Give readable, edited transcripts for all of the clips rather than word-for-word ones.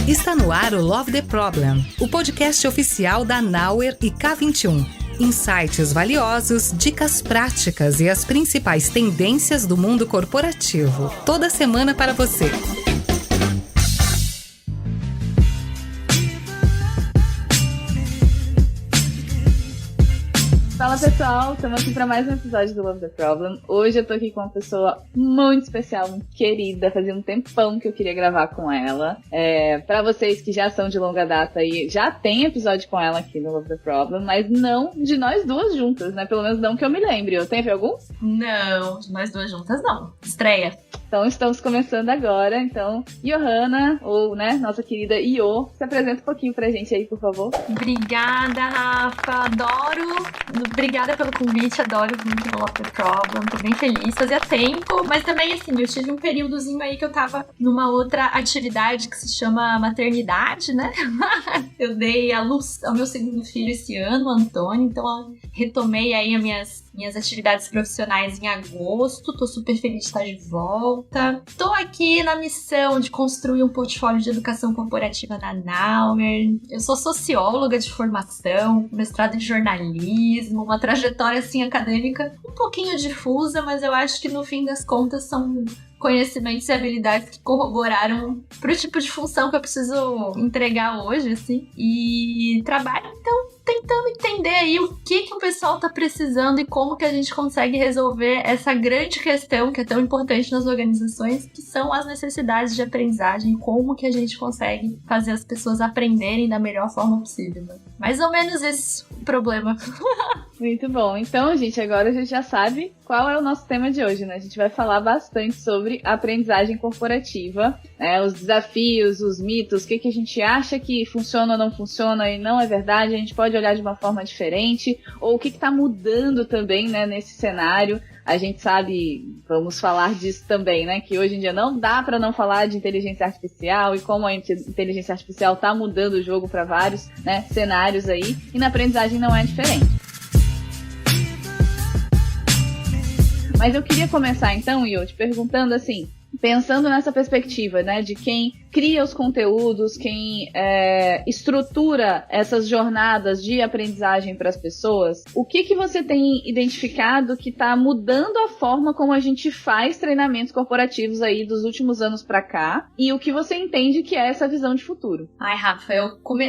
Está no ar o Love the Problem, o podcast oficial da Nauer e K21. Insights valiosos, dicas práticas e as principais tendências do mundo corporativo. Toda semana para você. Fala pessoal, estamos aqui para mais um episódio do Love the Problem. Hoje eu tô aqui com uma pessoa muito especial, muito querida. Fazia um tempão que eu queria gravar com ela. Para vocês que já são de longa data e já tem episódio com ela aqui no Love the Problem, mas não de nós duas juntas, né? Pelo menos não que eu me lembre. Teve algum? Não, de nós duas juntas não. Estreia. Então estamos começando agora. Então, Johanna, ou nossa querida Io, se apresenta um pouquinho pra gente aí, por favor. Obrigada, Rafa. Adoro. Obrigada pelo convite, adoro muito o Love the Problem. Tô bem feliz. Fazia tempo, mas também, assim, eu tive um períodozinho aí que eu tava numa outra atividade que se chama maternidade, né? Eu dei a luz ao meu segundo filho esse ano, o Antônio, então eu retomei aí as minhas atividades profissionais em agosto. Tô super feliz de estar de volta. Tô aqui na missão de construir um portfólio de educação corporativa na Nauer. Eu sou socióloga de formação, mestrado em jornalismo, uma trajetória assim acadêmica um pouquinho difusa, mas eu acho que no fim das contas são conhecimentos e habilidades que corroboraram pro tipo de função que eu preciso entregar hoje, assim. E trabalho, então, tentando entender aí o que o pessoal tá precisando e como que a gente consegue resolver essa grande questão que é tão importante nas organizações, que são as necessidades de aprendizagem, como que a gente consegue fazer as pessoas aprenderem da melhor forma possível, né? Mais ou menos esse o problema. Muito bom. Então, gente, agora a gente já sabe qual é o nosso tema de hoje, né? A gente vai falar bastante sobre aprendizagem corporativa, né? Os desafios, os mitos, o que a gente acha que funciona ou não funciona e não é verdade, a gente pode olhar de uma forma diferente, ou o que está mudando também, né, nesse cenário. A gente sabe, vamos falar disso também, né, que hoje em dia não dá para não falar de inteligência artificial e como a inteligência artificial está mudando o jogo para vários, né, cenários aí, e na aprendizagem não é diferente. Mas eu queria começar então, Io, te perguntando assim, pensando nessa perspectiva, né, de quem cria os conteúdos, quem estrutura essas jornadas de aprendizagem para as pessoas, o que você tem identificado que está mudando a forma como a gente faz treinamentos corporativos aí dos últimos anos para cá, e o que você entende que é essa visão de futuro? Ai, Rafa,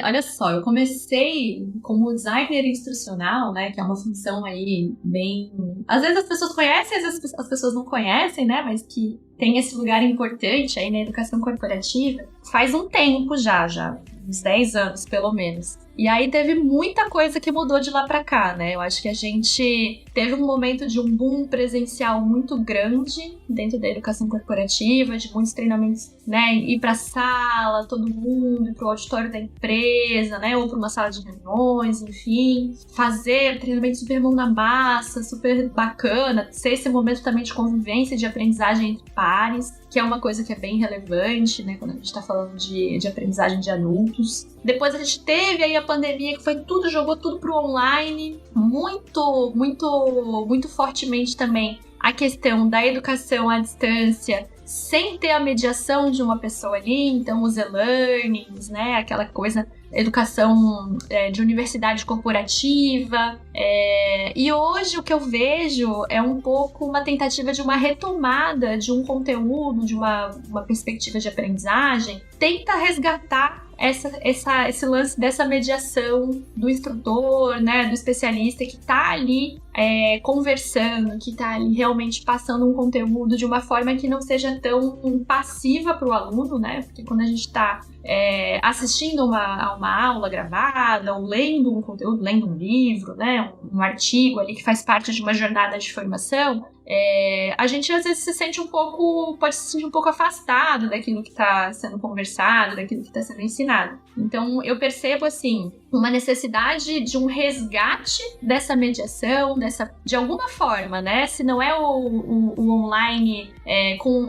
olha só, eu comecei como designer instrucional, né, que é uma função aí bem... Às vezes as pessoas conhecem, às vezes as pessoas não conhecem, né, mas que tem esse lugar importante aí na educação corporativa faz um tempo já, uns 10 anos pelo menos. E aí teve muita coisa que mudou de lá pra cá, né? Eu acho que a gente teve um momento de um boom presencial muito grande dentro da educação corporativa, de muitos treinamentos, né? Ir pra sala, todo mundo, ir pro auditório da empresa, né? Ou pra uma sala de reuniões, enfim. Fazer treinamento super mão na massa, super bacana. Ser esse momento também de convivência, de aprendizagem entre pares, que é uma coisa que é bem relevante, né? Quando a gente tá falando de aprendizagem de adultos. Depois a gente teve aí a pandemia, que jogou tudo pro online, muito fortemente também a questão da educação à distância, sem ter a mediação de uma pessoa ali, então os e-learnings, né, aquela coisa, educação de universidade corporativa, e hoje o que eu vejo é um pouco uma tentativa de uma retomada de um conteúdo, de uma perspectiva de aprendizagem, tenta resgatar esse lance dessa mediação do instrutor, né, do especialista que está ali conversando, que está ali realmente passando um conteúdo de uma forma que não seja tão passiva para o aluno, né, porque quando a gente está assistindo a uma aula gravada ou lendo um conteúdo, lendo um livro, né, um artigo ali que faz parte de uma jornada de formação, a gente às vezes pode se sentir um pouco afastado daquilo que está sendo conversado, daquilo que está sendo ensinado. Então eu percebo assim uma necessidade de um resgate dessa mediação, de alguma forma, né? Se não é o online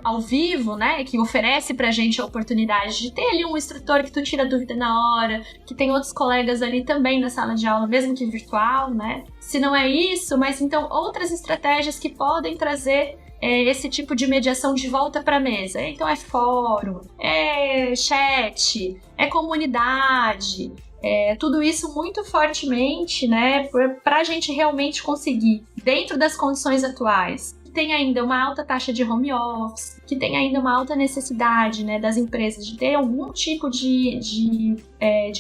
ao vivo, né? Que oferece pra gente a oportunidade de ter ali um instrutor que tu tira dúvida na hora, que tem outros colegas ali também na sala de aula, mesmo que virtual, né? Se não é isso, mas então outras estratégias que podem trazer esse tipo de mediação de volta para a mesa. Então é fórum, é chat, é comunidade, tudo isso muito fortemente, né, para a gente realmente conseguir, dentro das condições atuais, que tem ainda uma alta taxa de home office, que tem ainda uma alta necessidade, né, das empresas de ter algum tipo de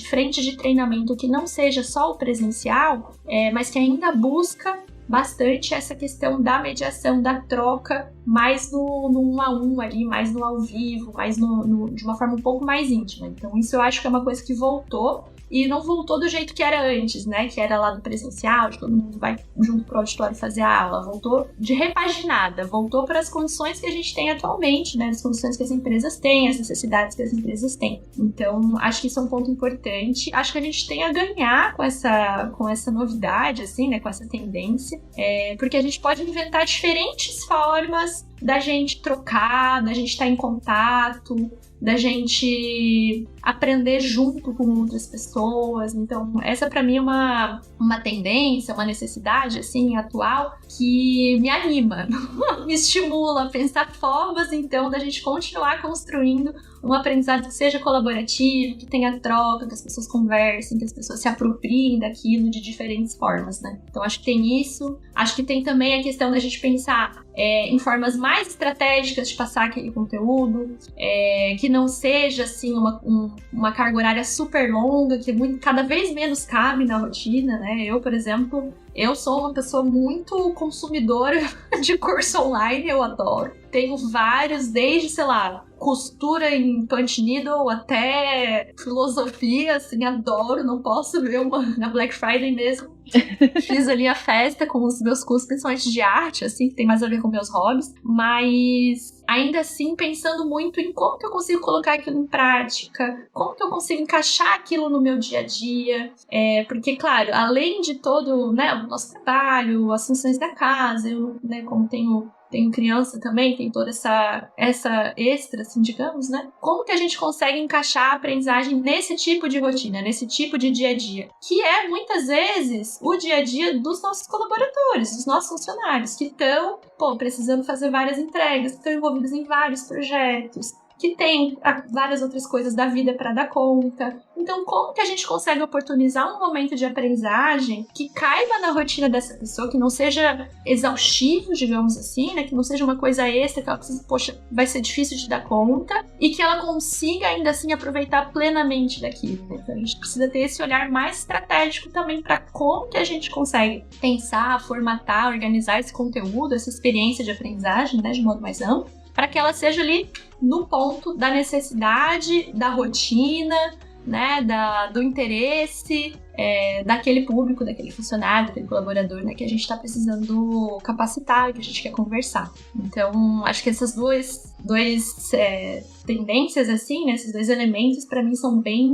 frente de treinamento que não seja só o presencial, mas que ainda busca bastante essa questão da mediação, da troca, mais no 1 a 1 ali, mais no ao vivo, mais de uma forma um pouco mais íntima. Então isso eu acho que é uma coisa que voltou, e não voltou do jeito que era antes, né? Que era lá do presencial, de todo mundo vai junto pro auditório fazer a aula. Voltou de repaginada, voltou para as condições que a gente tem atualmente, né? As condições que as empresas têm, as necessidades que as empresas têm. Então, acho que isso é um ponto importante. Acho que a gente tem a ganhar com essa novidade, assim, né? Com essa tendência. Porque a gente pode inventar diferentes formas da gente trocar, da gente estar em contato, da gente aprender junto com outras pessoas. Então, essa pra mim é uma tendência, uma necessidade, assim, atual, que me anima, me estimula a pensar formas, então, da gente continuar construindo um aprendizado que seja colaborativo, que tenha troca, que as pessoas conversem, que as pessoas se apropriem daquilo de diferentes formas, né? Então, acho que tem isso. Acho que tem também a questão da gente pensar em formas mais estratégicas de passar aquele conteúdo, que não seja, assim, uma carga horária super longa, que cada vez menos cabe na rotina, né? Eu, por exemplo, eu sou uma pessoa muito consumidora de curso online, eu adoro. Tenho vários, desde, sei lá, costura em punch needle até filosofia, assim, adoro, não posso ver na Black Friday mesmo. Fiz ali a festa com os meus cursos, principalmente de arte, assim, que tem mais a ver com meus hobbies, mas ainda assim pensando muito em como que eu consigo colocar aquilo em prática, como que eu consigo encaixar aquilo no meu dia a dia, porque, claro, além de todo, né, o nosso trabalho, as funções da casa, eu, né, como tenho criança também, tem toda essa extra, assim, digamos, né? Como que a gente consegue encaixar a aprendizagem nesse tipo de rotina, nesse tipo de dia a dia? Que é, muitas vezes, o dia a dia dos nossos colaboradores, dos nossos funcionários, que estão, precisando fazer várias entregas, que estão envolvidos em vários projetos, que tem várias outras coisas da vida para dar conta. Então, como que a gente consegue oportunizar um momento de aprendizagem que caiba na rotina dessa pessoa, que não seja exaustivo, digamos assim, né? Que não seja uma coisa extra, que ela precisa, vai ser difícil de dar conta, e que ela consiga ainda assim aproveitar plenamente daquilo, né? Então, a gente precisa ter esse olhar mais estratégico também para como que a gente consegue pensar, formatar, organizar esse conteúdo, essa experiência de aprendizagem, né, de modo mais amplo, para que ela seja ali no ponto da necessidade, da rotina, né, do interesse daquele público, daquele funcionário, daquele colaborador, né, que a gente está precisando capacitar, que a gente quer conversar. Então, acho que essas duas tendências, assim, né, esses dois elementos, para mim, são bem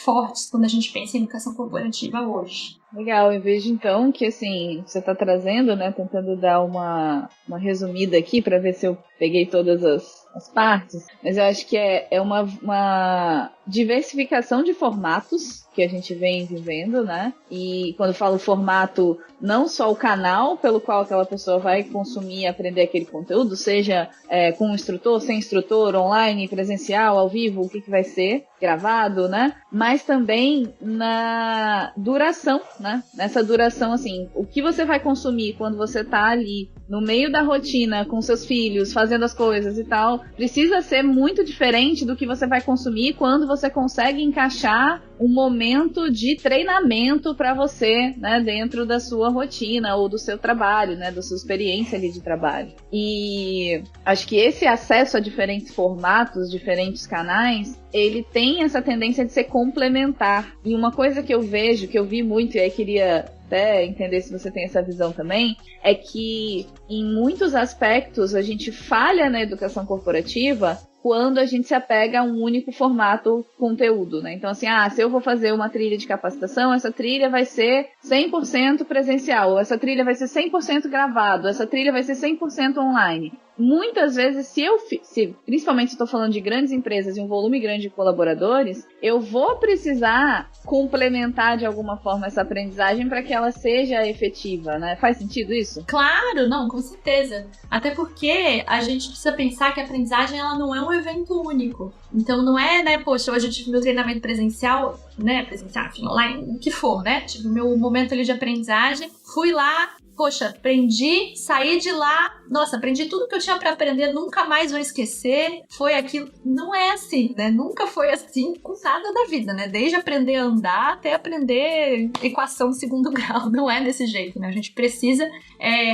fortes quando a gente pensa em educação corporativa hoje. Legal, eu vejo então que, assim, você está trazendo, né, tentando dar uma resumida aqui para ver se eu peguei todas as partes, mas eu acho que é uma diversificação de formatos que a gente vem vivendo, né? E quando eu falo formato, não só o canal pelo qual aquela pessoa vai consumir e aprender aquele conteúdo, seja com um instrutor, sem instrutor, online, presencial, ao vivo, o que vai ser gravado, né? Mas também na duração, né? Nessa duração, assim, o que você vai consumir quando você tá ali no meio da rotina com seus filhos, fazendo as coisas e tal, precisa ser muito diferente do que você vai consumir quando você consegue encaixar um momento de treinamento para você, né, dentro da sua rotina ou do seu trabalho, né, da sua experiência ali de trabalho. E acho que esse acesso a diferentes formatos, diferentes canais, ele tem essa tendência de ser complementar. E uma coisa que eu vejo, que eu vi muito, e aí queria até entender se você tem essa visão também, é que em muitos aspectos a gente falha na educação corporativa quando a gente se apega a um único formato conteúdo, né? Então, assim, se eu vou fazer uma trilha de capacitação, essa trilha vai ser 100% presencial, essa trilha vai ser 100% gravado, essa trilha vai ser 100% online. muitas vezes, principalmente se estou falando de grandes empresas e um volume grande de colaboradores, eu vou precisar complementar de alguma forma essa aprendizagem para que ela seja efetiva, né? Faz sentido isso? Claro, não, com certeza. Até porque a gente precisa pensar que a aprendizagem ela não é um evento único. Então não é, né, poxa, hoje eu tive meu treinamento presencial, né, enfim, online, o que for, né? Tive o meu momento ali de aprendizagem, fui lá, poxa, aprendi, saí de lá, nossa, aprendi tudo que eu tinha pra aprender, nunca mais vou esquecer, foi aquilo. Não é assim, né? Nunca foi assim com nada da vida, né? Desde aprender a andar até aprender equação de segundo grau, não é desse jeito, né? A gente precisa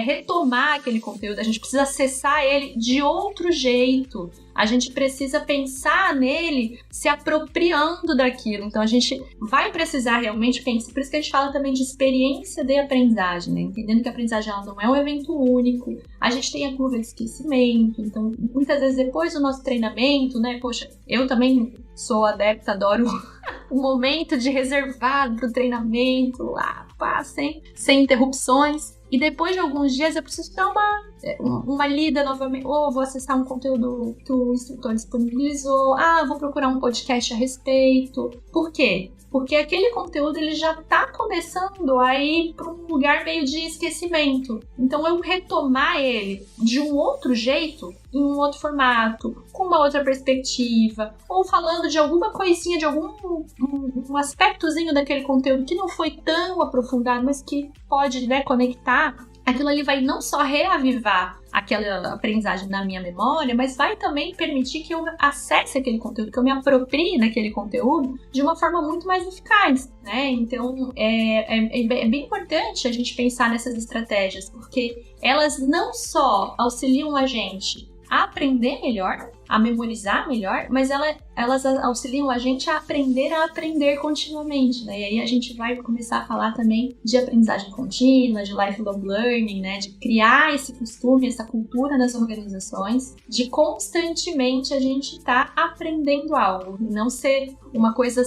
retomar aquele conteúdo, a gente precisa acessar ele de outro jeito. A gente precisa pensar nele se apropriando daquilo. Então, a gente vai precisar realmente pensar. Por isso que a gente fala também de experiência de aprendizagem, né? Entendendo que a aprendizagem ela não é um evento único. A gente tem a curva de esquecimento. Então, muitas vezes, depois do nosso treinamento, né? Poxa, eu também sou adepta, adoro o momento de reservado para o treinamento, lá, pá, sem interrupções. E depois de alguns dias eu preciso dar uma lida novamente, ou vou acessar um conteúdo que o instrutor disponibilizou, vou procurar um podcast a respeito. Por quê? Porque aquele conteúdo ele já está começando a ir para um lugar meio de esquecimento. Então eu retomar ele de um outro jeito, em um outro formato, com uma outra perspectiva, ou falando de alguma coisinha, de algum um aspectozinho daquele conteúdo que não foi tão aprofundado, mas que pode, né, conectar, aquilo ali vai não só reavivar aquela aprendizagem na minha memória, mas vai também permitir que eu acesse aquele conteúdo, que eu me aproprie daquele conteúdo de uma forma muito mais eficaz, né? Então, é bem importante a gente pensar nessas estratégias, porque elas não só auxiliam a gente a aprender melhor, a memorizar melhor, mas elas auxiliam a gente a aprender continuamente, né? E aí a gente vai começar a falar também de aprendizagem contínua, de lifelong learning, né? De criar esse costume, essa cultura nas organizações, de constantemente a gente estar aprendendo algo, e não ser uma coisa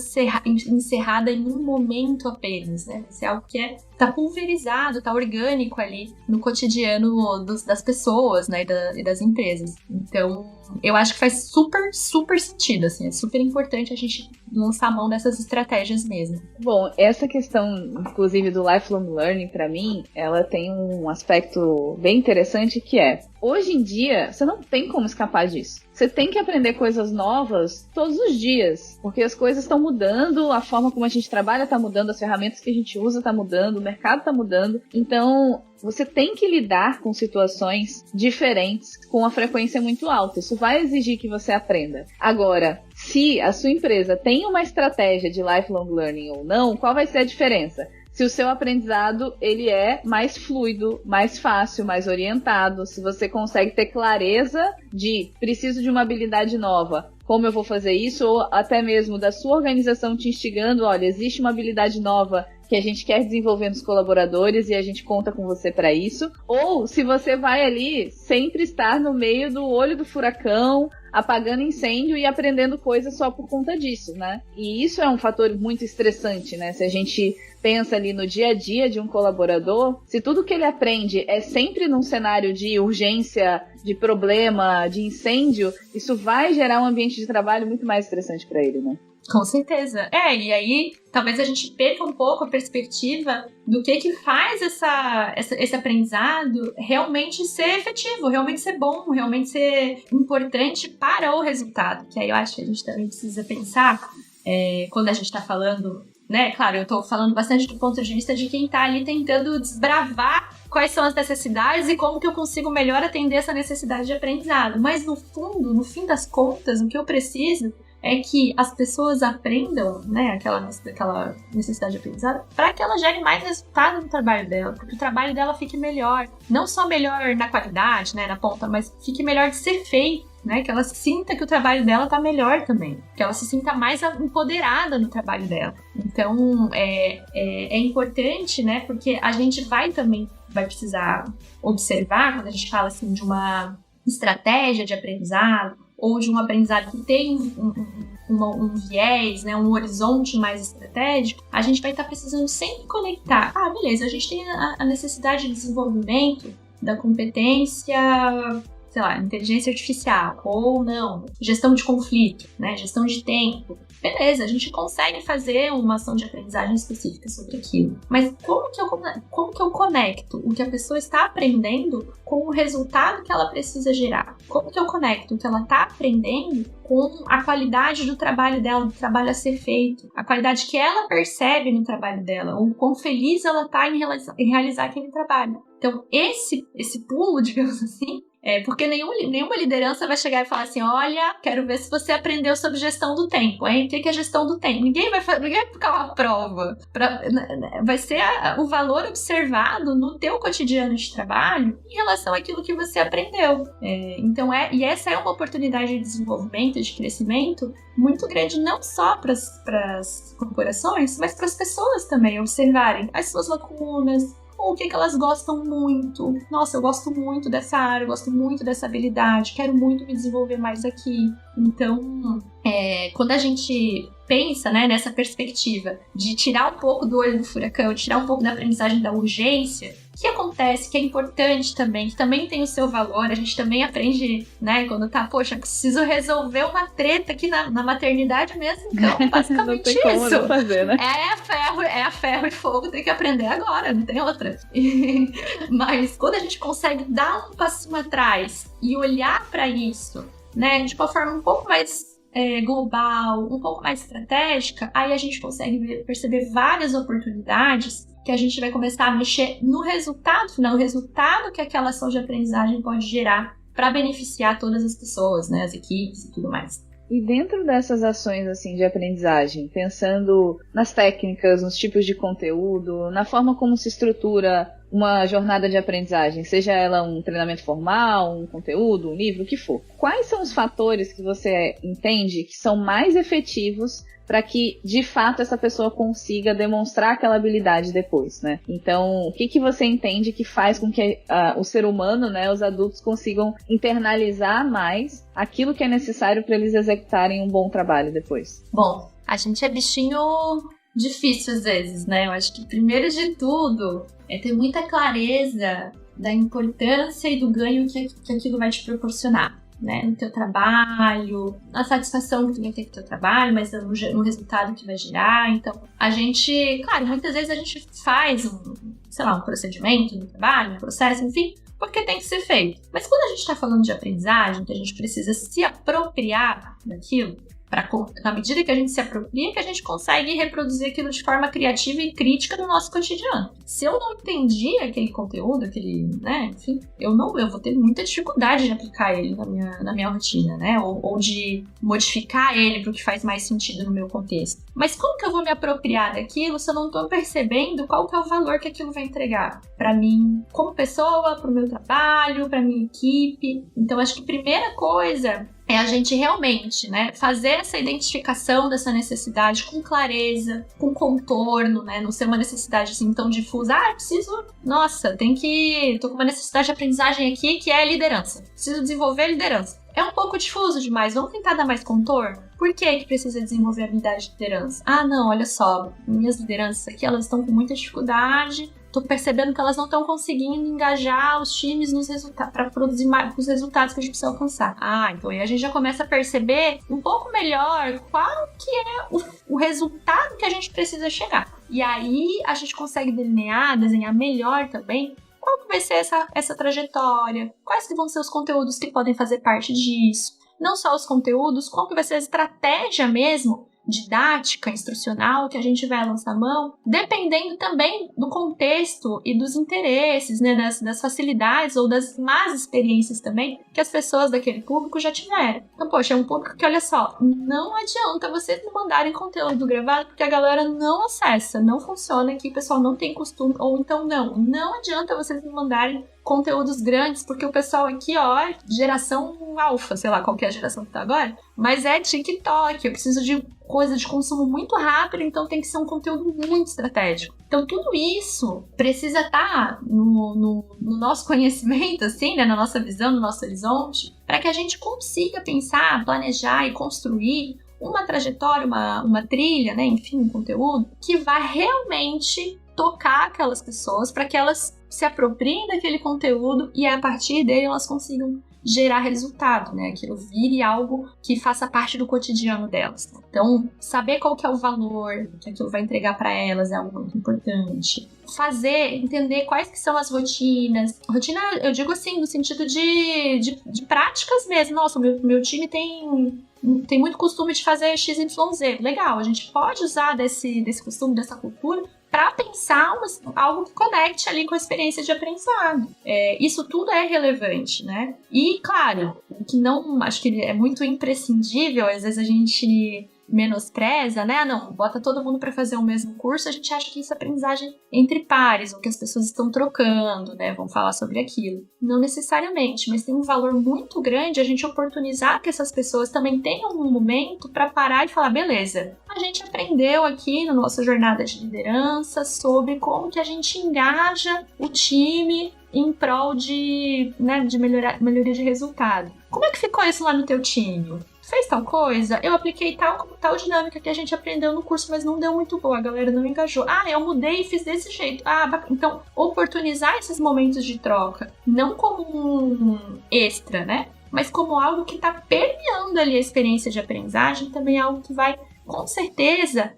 encerrada em um momento apenas, né? Ser algo que tá pulverizado, tá orgânico ali no cotidiano das pessoas, né? E das empresas. Então, eu acho que faz super, super sentido, assim, é super importante a gente lançar a mão dessas estratégias mesmo. Bom, essa questão, inclusive, do lifelong learning, pra mim, ela tem um aspecto bem interessante que hoje em dia, você não tem como escapar disso. Você tem que aprender coisas novas todos os dias, porque as coisas estão mudando, a forma como a gente trabalha está mudando, as ferramentas que a gente usa está mudando, o mercado está mudando. Então, você tem que lidar com situações diferentes com uma frequência muito alta. Isso vai exigir que você aprenda. Agora, se a sua empresa tem uma estratégia de lifelong learning ou não, qual vai ser a diferença? Se o seu aprendizado ele é mais fluido, mais fácil, mais orientado, se você consegue ter clareza de preciso de uma habilidade nova, como eu vou fazer isso, ou até mesmo da sua organização te instigando, olha, existe uma habilidade nova que a gente quer desenvolver nos colaboradores e a gente conta com você para isso, ou se você vai ali sempre estar no meio do olho do furacão, apagando incêndio e aprendendo coisas só por conta disso, né? E isso é um fator muito estressante, né? Se a gente pensa ali no dia a dia de um colaborador, se tudo que ele aprende é sempre num cenário de urgência, de problema, de incêndio, isso vai gerar um ambiente de trabalho muito mais estressante para ele, né? Com certeza. E aí talvez a gente perca um pouco a perspectiva do que faz esse aprendizado realmente ser efetivo, realmente ser bom, realmente ser importante para o resultado. Que aí eu acho que a gente também precisa pensar, quando a gente está falando, né? Claro, eu estou falando bastante do ponto de vista de quem está ali tentando desbravar quais são as necessidades e como que eu consigo melhor atender essa necessidade de aprendizado. Mas no fundo, no fim das contas, o que eu preciso é que as pessoas aprendam, né, aquela necessidade de aprendizado, para que ela gere mais resultado no trabalho dela, para que o trabalho dela fique melhor, não só melhor na qualidade, né, na ponta, mas fique melhor de ser feito, né, que ela sinta que o trabalho dela tá melhor também, que ela se sinta mais empoderada no trabalho dela. Então, é importante, né, porque a gente vai precisar observar, quando a gente fala assim de uma estratégia de aprendizado, ou de um aprendizado que tem um viés, né, um horizonte mais estratégico, a gente vai estar precisando sempre conectar. Beleza, a gente tem a necessidade de desenvolvimento da competência sei lá, inteligência artificial, ou não, gestão de conflito, né, gestão de tempo. Beleza, a gente consegue fazer uma ação de aprendizagem específica sobre aquilo. Mas como que eu conecto o que a pessoa está aprendendo com o resultado que ela precisa gerar? Como que eu conecto o que ela está aprendendo com a qualidade do trabalho dela, do trabalho a ser feito, a qualidade que ela percebe no trabalho dela, ou quão feliz ela está em realizar aquele trabalho. Então, esse pulo, digamos assim, porque nenhuma liderança vai chegar e falar assim, olha, quero ver se você aprendeu sobre gestão do tempo, hein? O que é gestão do tempo? Ninguém vai ficar uma prova. Vai ser o valor observado no teu cotidiano de trabalho em relação àquilo que você aprendeu. E essa é uma oportunidade de desenvolvimento, de crescimento muito grande, não só para as corporações, mas para as pessoas também observarem as suas lacunas, o que elas gostam muito. Nossa, eu gosto muito dessa área, eu gosto muito dessa habilidade, quero muito me desenvolver mais aqui. Então, quando a gente pensa, né, nessa perspectiva de tirar um pouco do olho do furacão, tirar um pouco da aprendizagem da urgência, o que acontece, que é importante também, que também tem o seu valor, a gente também aprende, né, quando poxa, preciso resolver uma treta aqui na maternidade mesmo, então, basicamente não tem como isso. Não fazer, né? É a ferro e fogo, tem que aprender agora, não tem outra. Mas quando a gente consegue dar um passinho atrás e olhar para isso, né, de uma forma um pouco mais global, um pouco mais estratégica, aí a gente consegue perceber várias oportunidades que a gente vai começar a mexer no resultado final, o resultado que aquela ação de aprendizagem pode gerar para beneficiar todas as pessoas, né, as equipes e tudo mais. E dentro dessas ações assim, de aprendizagem, pensando nas técnicas, nos tipos de conteúdo, na forma como se estrutura uma jornada de aprendizagem, seja ela um treinamento formal, um conteúdo, um livro, o que for. Quais são os fatores que você entende que são mais efetivos para que, de fato, essa pessoa consiga demonstrar aquela habilidade depois, né? Então, o que você entende que faz com que o ser humano, né, os adultos, consigam internalizar mais aquilo que é necessário para eles executarem um bom trabalho depois? Bom, a gente é bichinho difícil às vezes, né? Eu acho que, primeiro de tudo, é ter muita clareza da importância e do ganho que aquilo vai te proporcionar, né, no teu trabalho, na satisfação que tu vai ter com o teu trabalho, mas no resultado que vai gerar. Então, a gente, claro, muitas vezes a gente faz um procedimento no trabalho, um processo, enfim, porque tem que ser feito. Mas quando a gente está falando de aprendizagem, que a gente precisa se apropriar daquilo, na medida que a gente se apropria, que a gente consegue reproduzir aquilo de forma criativa e crítica no nosso cotidiano. Se eu não entendi aquele conteúdo, enfim, eu vou ter muita dificuldade de aplicar ele na minha rotina, né? Ou de modificar ele para o que faz mais sentido no meu contexto. Mas como que eu vou me apropriar daquilo se eu não estou percebendo qual que é o valor que aquilo vai entregar para mim, como pessoa, para o meu trabalho, para minha equipe? Então, acho que a primeira coisa é a gente realmente, né, fazer essa identificação dessa necessidade com clareza, com contorno, né, não ser uma necessidade assim tão difusa. Tô com uma necessidade de aprendizagem aqui que é liderança. Preciso desenvolver liderança. É um pouco difuso demais, vamos tentar dar mais contorno? Por que precisa desenvolver a habilidade de liderança? Não, olha só, minhas lideranças aqui, elas estão com muita dificuldade. Tô percebendo que elas não estão conseguindo engajar os times nos resultados para produzir mais os resultados que a gente precisa alcançar. Então aí a gente já começa a perceber um pouco melhor qual que é o resultado que a gente precisa chegar. E aí a gente consegue desenhar melhor também qual que vai ser essa trajetória, quais que vão ser os conteúdos que podem fazer parte disso. Não só os conteúdos, qual que vai ser a estratégia mesmo didática, instrucional que a gente vai lançar a mão, dependendo também do contexto e dos interesses, né, das facilidades ou das más experiências também que as pessoas daquele público já tiveram. Então, poxa, é um público que, olha só, não adianta vocês me mandarem conteúdo gravado porque a galera não acessa, não funciona, que o pessoal não tem costume, ou então não adianta vocês me mandarem conteúdos grandes, porque o pessoal aqui, ó, geração alfa, sei lá qual que é a geração que tá agora, mas é TikTok, eu preciso de coisa de consumo muito rápido, então tem que ser um conteúdo muito estratégico. Então tudo isso precisa estar no nosso conhecimento, assim, né, na nossa visão, no nosso horizonte, para que a gente consiga pensar, planejar e construir uma trajetória, uma trilha, né, enfim, um conteúdo que vai realmente tocar aquelas pessoas para que elas se apropriem daquele conteúdo e a partir dele elas consigam gerar resultado, né? Aquilo vire algo que faça parte do cotidiano delas. Então, saber qual que é o valor que aquilo vai entregar para elas é algo muito importante. Entender quais que são as rotinas. Rotina, eu digo assim, no sentido de práticas mesmo. Nossa, meu time tem muito costume de fazer XYZ. Legal, a gente pode usar desse costume, dessa cultura, para pensar algo que conecte ali com a experiência de aprendizado. Isso tudo é relevante, né? E, claro, o que não, acho que é muito imprescindível, às vezes a gente menospreza, né? Não, bota todo mundo para fazer o mesmo curso, a gente acha que isso é aprendizagem entre pares, ou que as pessoas estão trocando, né? Vão falar sobre aquilo. Não necessariamente, mas tem um valor muito grande a gente oportunizar que essas pessoas também tenham um momento para parar e falar, beleza, a gente aprendeu aqui na nossa jornada de liderança sobre como que a gente engaja o time em prol de melhoria de resultado. Como é que ficou isso lá no teu time? Fez tal coisa? Eu apliquei tal dinâmica que a gente aprendeu no curso, mas não deu muito boa, a galera não engajou. Eu mudei e fiz desse jeito. Então, oportunizar esses momentos de troca, não como um extra, né? Mas como algo que está permeando ali a experiência de aprendizagem, também é algo que vai, com certeza,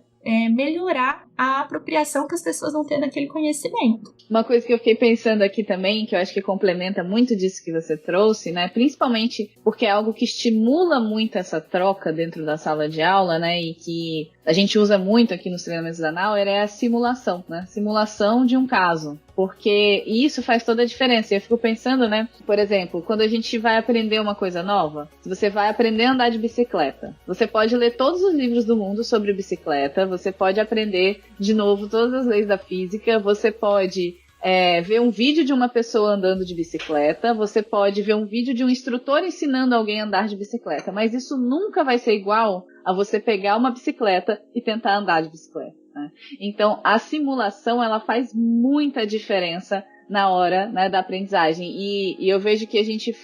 melhorar a apropriação que as pessoas vão ter daquele conhecimento. Uma coisa que eu fiquei pensando aqui também, que eu acho que complementa muito disso que você trouxe, né? Principalmente porque é algo que estimula muito essa troca dentro da sala de aula, né? E que a gente usa muito aqui nos treinamentos da Nauer, é a simulação, né? Simulação de um caso. Porque isso faz toda a diferença. E eu fico pensando, né? Por exemplo, quando a gente vai aprender uma coisa nova, se você vai aprender a andar de bicicleta, você pode ler todos os livros do mundo sobre bicicleta, você pode aprender de novo todas as leis da física, você pode ver um vídeo de uma pessoa andando de bicicleta, você pode ver um vídeo de um instrutor ensinando alguém a andar de bicicleta, mas isso nunca vai ser igual a você pegar uma bicicleta e tentar andar de bicicleta, né? Então, a simulação, ela faz muita diferença na hora, né, da aprendizagem. E eu vejo que a gente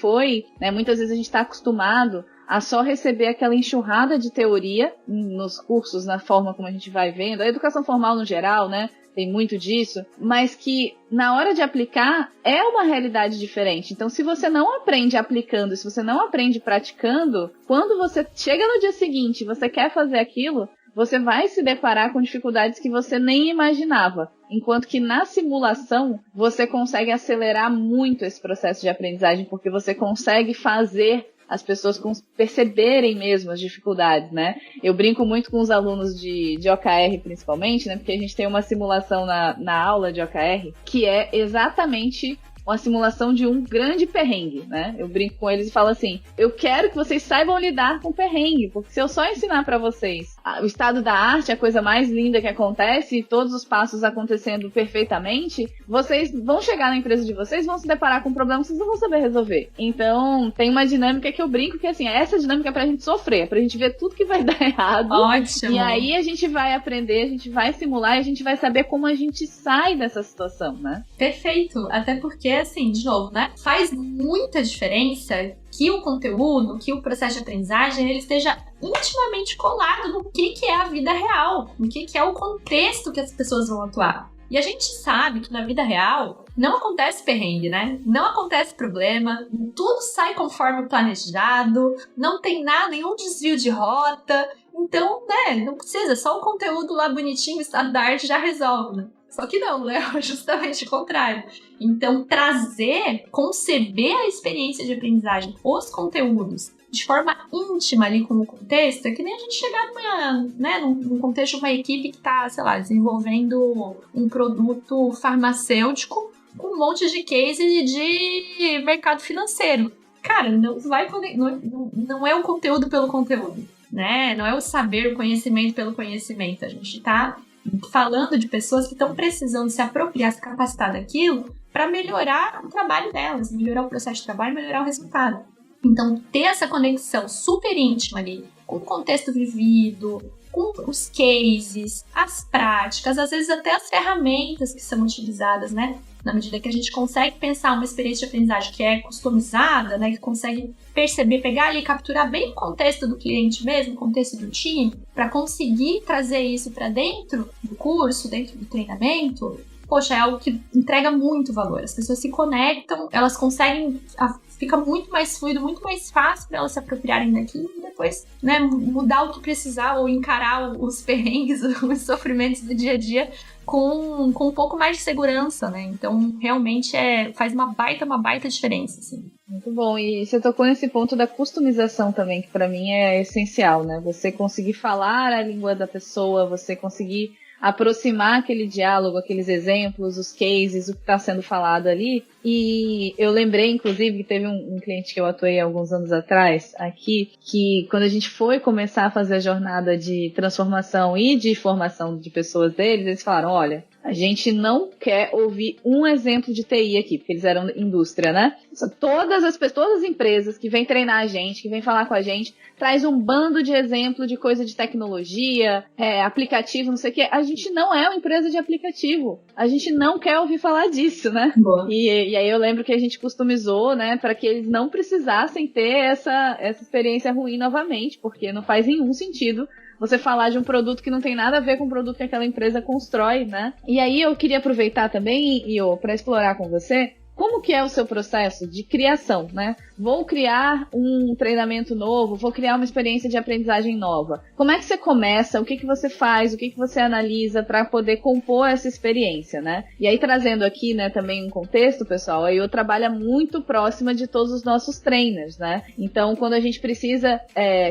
muitas vezes a gente está acostumado a só receber aquela enxurrada de teoria nos cursos, na forma como a gente vai vendo, a educação formal no geral, né? Tem muito disso, mas que na hora de aplicar é uma realidade diferente. Então, se você não aprende aplicando, se você não aprende praticando, quando você chega no dia seguinte e você quer fazer aquilo, você vai se deparar com dificuldades que você nem imaginava. Enquanto que na simulação, você consegue acelerar muito esse processo de aprendizagem, porque você consegue fazer as pessoas perceberem mesmo as dificuldades, né? Eu brinco muito com os alunos de OKR, principalmente, né? Porque a gente tem uma simulação na aula de OKR, que é exatamente uma simulação de um grande perrengue, né? Eu brinco com eles e falo assim, eu quero que vocês saibam lidar com perrengue, porque se eu só ensinar para vocês o estado da arte, a coisa mais linda que acontece, e todos os passos acontecendo perfeitamente, vocês vão chegar na empresa de vocês, vão se deparar com um problema que vocês não vão saber resolver. Então, tem uma dinâmica que eu brinco que, assim, essa dinâmica é pra gente sofrer, é pra gente ver tudo que vai dar errado. Ótimo! E aí a gente vai aprender, a gente vai simular e a gente vai saber como a gente sai dessa situação, né? Perfeito! Até porque, assim, de novo, né? Faz muita diferença que o conteúdo, que o processo de aprendizagem, ele esteja intimamente colado no que é a vida real, no que é o contexto que as pessoas vão atuar. E a gente sabe que na vida real não acontece perrengue, né? Não acontece problema, tudo sai conforme planejado, não tem nada, nenhum desvio de rota. Então, né, não precisa, só o conteúdo lá bonitinho, o estado da arte já resolve, né? Só que não, né? Justamente o contrário. Então, conceber a experiência de aprendizagem, os conteúdos, de forma íntima ali com o contexto, é que nem a gente chegar num contexto de uma equipe que está, sei lá, desenvolvendo um produto farmacêutico com um monte de case de mercado financeiro. Cara, não é o conteúdo pelo conteúdo, né? Não é o saber, o conhecimento pelo conhecimento. A gente está falando de pessoas que estão precisando se apropriar, se capacitar daquilo para melhorar o trabalho delas, melhorar o processo de trabalho, melhorar o resultado. Então, ter essa conexão super íntima ali, com o contexto vivido, com os cases, as práticas, às vezes até as ferramentas que são utilizadas, né? Na medida que a gente consegue pensar uma experiência de aprendizagem que é customizada, né? Que consegue perceber, pegar ali, capturar bem o contexto do cliente mesmo, o contexto do time, para conseguir trazer isso para dentro do curso, dentro do treinamento, poxa, é algo que entrega muito valor. As pessoas se conectam, elas conseguem fica muito mais fluido, muito mais fácil para elas se apropriarem daquilo e depois, né, mudar o que precisar ou encarar os perrengues, os sofrimentos do dia a dia com um pouco mais de segurança, né? Então, realmente faz uma baita diferença, assim. Muito bom. E você tocou nesse ponto da customização também, que para mim é essencial, né? Você conseguir falar a língua da pessoa, você conseguir aproximar aquele diálogo, aqueles exemplos, os cases, o que está sendo falado ali. E eu lembrei, inclusive, que teve um cliente que eu atuei alguns anos atrás aqui, que quando a gente foi começar a fazer a jornada de transformação e de formação de pessoas deles, eles falaram, olha, a gente não quer ouvir um exemplo de TI aqui, porque eles eram indústria, né? Todas as empresas que vêm treinar a gente, que vêm falar com a gente, traz um bando de exemplo de coisa de tecnologia, aplicativo, não sei o quê. A gente não é uma empresa de aplicativo. A gente não quer ouvir falar disso, né? E aí eu lembro que a gente customizou, né, para que eles não precisassem ter essa experiência ruim novamente, porque não faz nenhum sentido você falar de um produto que não tem nada a ver com o produto que aquela empresa constrói, né? E aí eu queria aproveitar também, Io, para explorar com você como que é o seu processo de criação, né? Vou criar um treinamento novo, vou criar uma experiência de aprendizagem nova. Como é que você começa? O que você faz? O que você analisa para poder compor essa experiência, né? E aí, trazendo aqui, né, também um contexto, pessoal, a Io trabalha muito próxima de todos os nossos trainers, né? Então, quando a gente precisa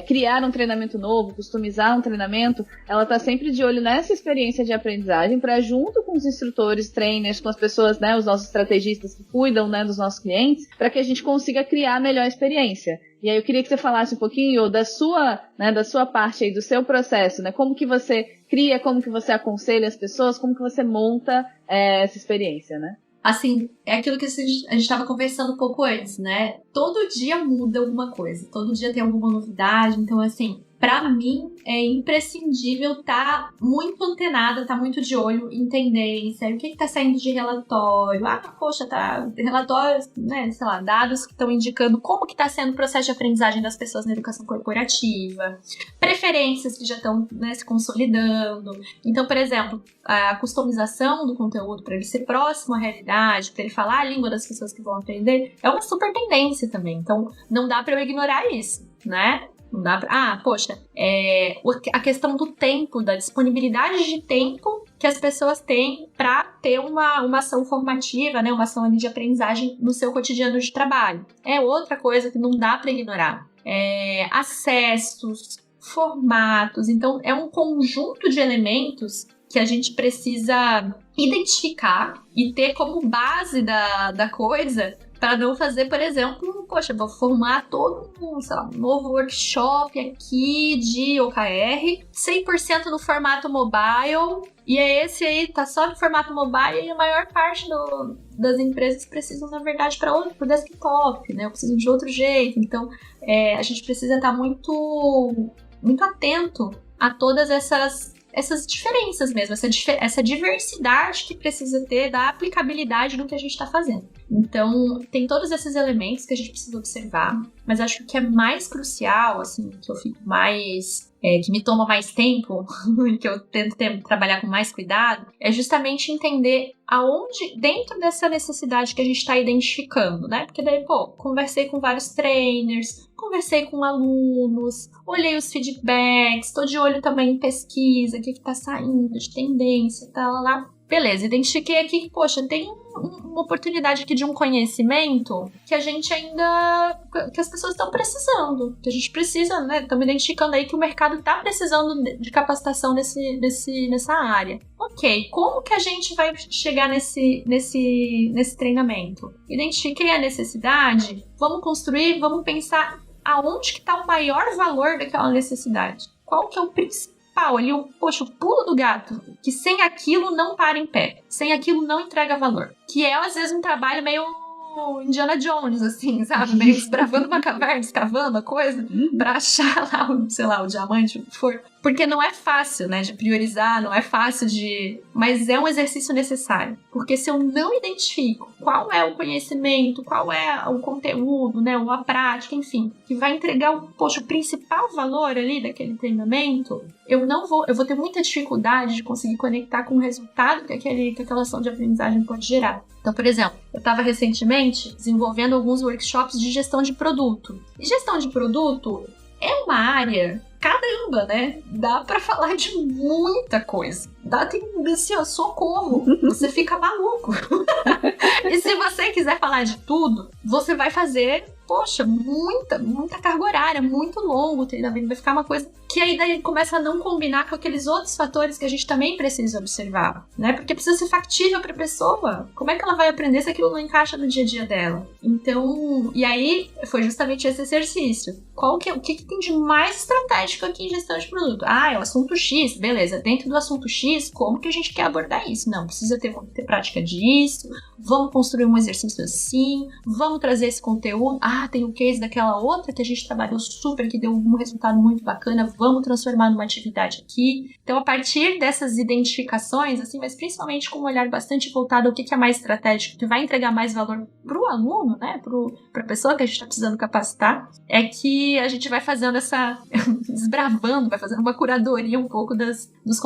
criar um treinamento novo, customizar um treinamento, ela tá sempre de olho nessa experiência de aprendizagem para, junto com os instrutores, trainers, com as pessoas, né, os nossos estrategistas que cuidam, né, dos nossos clientes, para que a gente consiga criar a melhor experiência. E aí eu queria que você falasse um pouquinho da sua parte aí, do seu processo, né? Como que você cria, como que você aconselha as pessoas, como que você monta essa experiência, né? Assim, é aquilo que a gente estava conversando um pouco antes, né? Todo dia muda alguma coisa, todo dia tem alguma novidade, então assim, pra mim é imprescindível estar muito antenada, estar muito de olho em tendência, o que tá saindo de relatório, poxa, tá relatórios, né, sei lá, dados que estão indicando como que tá sendo o processo de aprendizagem das pessoas na educação corporativa, preferências que já estão, né, se consolidando. Então, por exemplo, a customização do conteúdo para ele ser próximo à realidade, para ele falar a língua das pessoas que vão aprender, é uma super tendência também. Então, não dá para eu ignorar isso, né? Não dá pra... poxa, a questão do tempo, da disponibilidade de tempo que as pessoas têm para ter uma ação formativa, né, uma ação ali de aprendizagem no seu cotidiano de trabalho. É outra coisa que não dá para ignorar. Acessos, formatos, então é um conjunto de elementos que a gente precisa identificar e ter como base da coisa, para não fazer, por exemplo, poxa, vou formar todo um novo workshop aqui de OKR, 100% no formato mobile, e esse aí tá só no formato mobile, e a maior parte das empresas precisam, na verdade, para o desktop, né? Precisam de outro jeito. Então, a gente precisa estar muito, muito atento a todas essas diferenças mesmo, essa diversidade que precisa ter da aplicabilidade do que a gente está fazendo. Então, tem todos esses elementos que a gente precisa observar, mas acho que o que é mais crucial, assim, que eu fico mais... que me toma mais tempo e que eu tento trabalhar com mais cuidado, é justamente entender aonde, dentro dessa necessidade que a gente está identificando, né? Porque daí, conversei com vários trainers, conversei com alunos, olhei os feedbacks, estou de olho também em pesquisa, o que está saindo de tendência, tá lá. Beleza, identifiquei aqui que, poxa, tem uma oportunidade aqui de um conhecimento que a gente ainda... que as pessoas estão precisando, que a gente precisa, né? Estamos identificando aí que o mercado está precisando de capacitação nessa área. Ok, como que a gente vai chegar nesse treinamento? Identifiquei a necessidade, vamos construir, vamos pensar aonde que está o maior valor daquela necessidade. Qual que é o principal? Ali, o pulo do gato, que sem aquilo não para em pé, sem aquilo não entrega valor, que é às vezes um trabalho meio Indiana Jones, assim, sabe, meio desbravando uma caverna, escavando a coisa, pra achar lá, sei lá, o diamante, o que for, Porque não é fácil, né, de priorizar, não é fácil de... Mas é um exercício necessário. Porque se eu não identifico qual é o conhecimento, qual é o conteúdo, né, ou a prática, enfim, que vai entregar o principal valor ali daquele treinamento, eu vou ter muita dificuldade de conseguir conectar com o resultado que aquela ação de aprendizagem pode gerar. Então, por exemplo, eu estava recentemente desenvolvendo alguns workshops de gestão de produto. E gestão de produto é uma área, caramba, né? Dá pra falar de muita coisa. Tem assim, ó, socorro. Você fica maluco. E se você quiser falar de tudo, você vai fazer, poxa, muita carga horária, muito longo o treinamento. Vai ficar uma coisa que aí daí começa a não combinar com aqueles outros fatores que a gente também precisa observar, né? Porque precisa ser factível pra pessoa. Como é que ela vai aprender se aquilo não encaixa no dia a dia dela? Então, e aí foi justamente esse exercício. O que tem de mais estratégico aqui em gestão de produto? Ah, é o assunto X, beleza. Dentro do assunto X, como que a gente quer abordar isso? Não, precisa ter prática disso, vamos construir um exercício assim, vamos trazer esse conteúdo. Ah, tem um case daquela outra que a gente trabalhou super, que deu um resultado muito bacana, vamos transformar numa atividade aqui. Então, a partir dessas identificações, assim, mas principalmente com um olhar bastante voltado ao que é mais estratégico, que vai entregar mais valor pro aluno, né, pra pessoa que a gente está precisando capacitar, é que a gente vai fazendo desbravando, vai fazendo uma curadoria um pouco dos